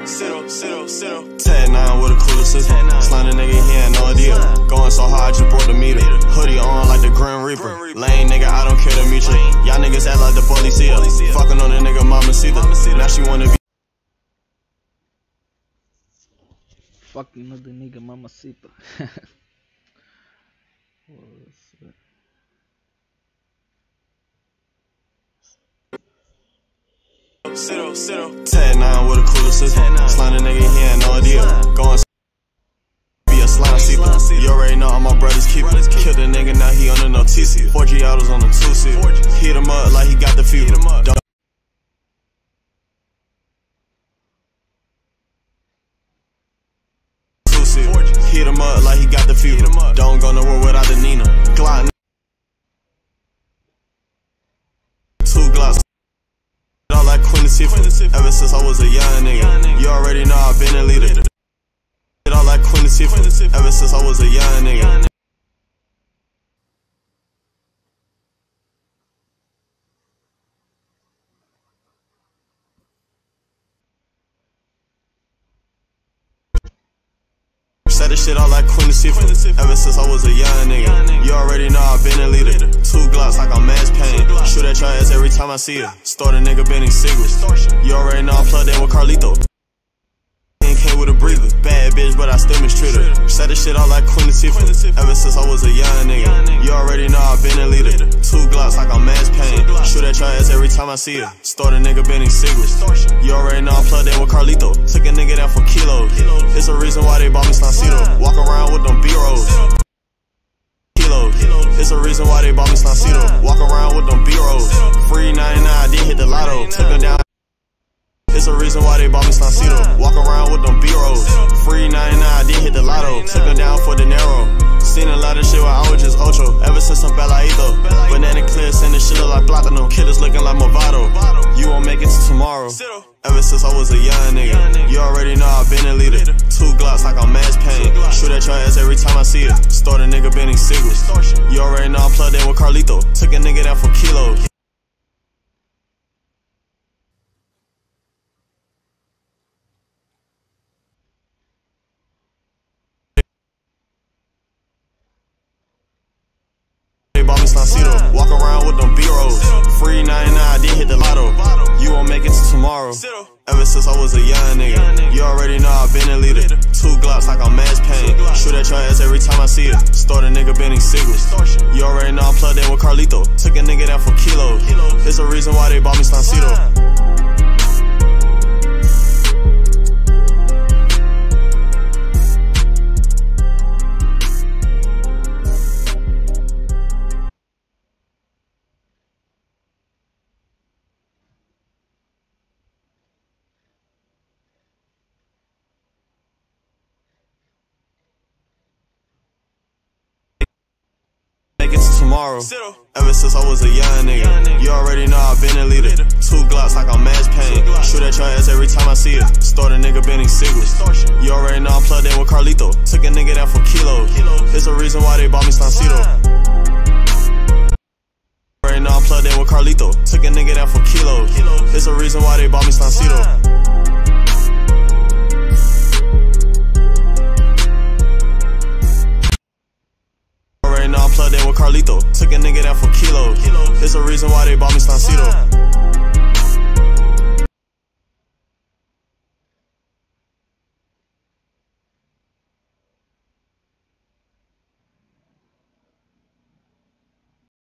Tag 9 with a cooler system. Slime the nigga, he had no idea. Going so hard, I just brought the meter. Hoodie on like the Grim Reaper. Lame nigga, I don't care to meet you. Y'all niggas act like the police here. Fucking on the nigga, Mamacita. Now she wanna be. Fucking on the nigga, Mamacita. Tag 9 with a cooler system. Slime the nigga, he had no idea. Going be a Slimesito. You already know all my brothers keep it. Killed a nigga, now he on the noticia. 4G autos on the 2-seat. Heat him up like he got the fever. Heat him up like he got the fever. Don't go nowhere without the Nina. Glock. 2 Glocks. All like Queen Latifah. Ever since I was a young nigga. You already know I've been a leader. All like Queen Latifah. Ever since I was a young nigga. Said this shit all like Queen Latifah. Ever since I was a young nigga. You already know I've been a leader. 2 Glocks like I'm mass pain. Shoot at your ass every time I see her. Start a nigga bending cigarettes. You already know I'm plugged in with Carlito. Came with a breather. Bad bitch, but I still mistreat her. Said this shit all like Queen Latifah. Ever since I was a young nigga. You already know I've been a leader. 2 Glocks like I'm mass pain. Shoot at your ass every time I see her. Start a nigga bending cigarettes. You already know I'm plugged in with Carlito. Took a nigga down for kilos. It's a reason why they bought me Senseiatl. Walk around with them B-rolls. It's a reason why they bought me Slimesito. Walk around with them B-rolls. Free 99, I did hit the lotto. Took her down. It's a reason why they bought me Slimesito. Walk around with them B-rolls. Free 99, I did hit the lotto. Took her down for dinero. Seen a lot of shit where I was just Ocho. Ever since I'm Belaito. Banana clips and this shit look like Platano. Killers looking like Movado. You won't make it to tomorrow. Ever since I was a young nigga. You already know I've been a leader. 2 Glocks like I'm mass pain. Shoot at your ass every time I see her. Start a nigga bending cigarettes. You already know I'm plugged in with Carlito. Took a nigga down for kilos. Walk around with them B-rolls. Free 99, I did hit the lotto. You won't make it to tomorrow. Ever since I was a young nigga. You already know I've been a leader. 2 Glocks like I'm mass pain. Shoot at your ass every time I see her. Start a nigga bending cigarettes. You already know I'm plugged in with Carlito. Took a nigga down for kilos. It's a reason why they bought me Senseiatl. Tomorrow. Ever since I was a young nigga. You already know I've been a leader. 2 Glocks like I'm mass pain. Shoot at your ass every time I see her. Start a nigga bending cigarettes. You already know I'm plugged in with Carlito. Took a nigga down for kilos. It's a reason why they bought me Senseiatl. Already know I'm plugged in with Carlito. Took a nigga down for kilos. It's a reason why they bought me Senseiatl. Plugged in with Carlito. Took a nigga down for kilos. It's a reason why they bought me Slimesito.